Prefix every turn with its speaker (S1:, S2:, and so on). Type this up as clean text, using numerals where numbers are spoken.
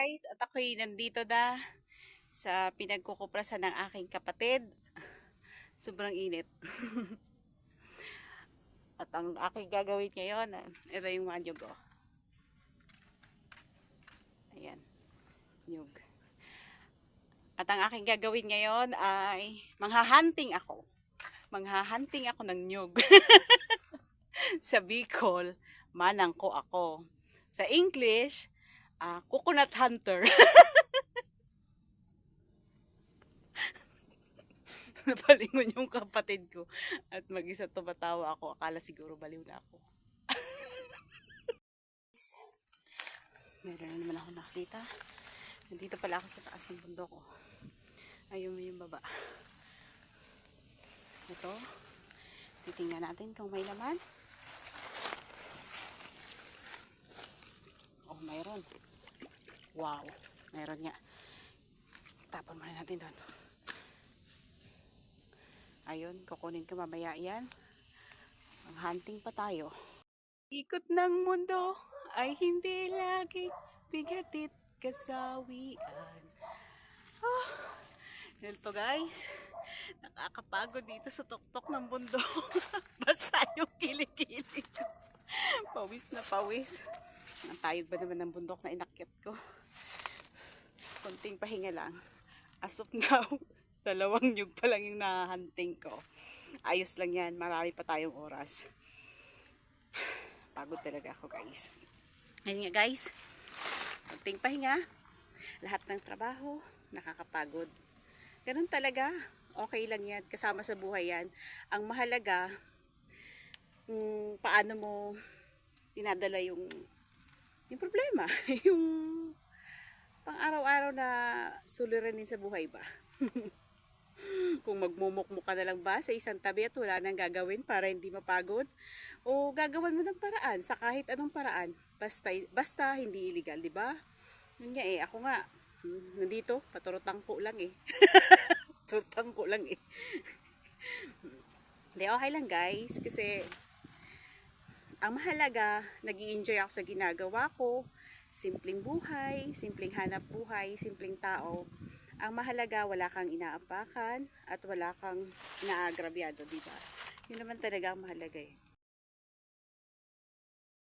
S1: guys, at ako'y nandito na sa pinagkukuprasan ng aking kapatid. Sobrang init. At ang aking gagawin ngayon, ito yung mga nyug. Oh. Ayan, nyug. At ang aking gagawin ngayon ay manghahunting ako. Manghahunting ako ng nyug. Sa Bicol, manangko ako. Sa English, coconut hunter. Napalingon yung kapatid ko at mag-isa tumatawa ako. Akala siguro baliw na ako. Meron na naman ako nakita. Nandito pala ako sa taas ng bundok ko. Ayun mo yung baba. Ito. Titingnan natin kung may laman. Oh, mayroon. Wow. Mayroon nga. Tapon muna natin doon. Ayun, kukunin ko mamaya yan. Ang hunting pa tayo. Ikot ng mundo ay hindi lagi bigatit kasawian. Oh, yun to guys. Nakakapagod dito sa tuktok ng bundok. Basa yung kilikili ko. Pawis na pawis. Ang tayog ba naman ng bundok na inakyat ko. Konting pahinga lang. As of now, 2 nyug pa lang yung nahunting ko. Ayos lang yan. Marami pa tayong oras. Pagod talaga ako guys. Ayun nga guys. Konting pahinga. Lahat ng trabaho, nakakapagod. Ganun talaga. Okay lang yan. Kasama sa buhay yan. Ang mahalaga, paano mo dinadala yung problema. Yung pang araw-araw na suliranin sa buhay ba. Kung magmumukmuk ka na lang ba sa isang tabi at wala nang gagawin para hindi mapagod, o gagawin mo ng paraan sa kahit anong paraan, basta hindi illegal, di ba? Yun nga ako nga nandito paturotangko lang turotangko lang Hindi, okay lang guys, kasi ang mahalaga, nag-i-enjoy ako sa ginagawa ko. Simpleng buhay, simpleng hanap buhay, simpleng tao. Ang mahalaga, wala kang inaapakan at wala kang inaagrabyado, diba? Yun naman talaga ang mahalaga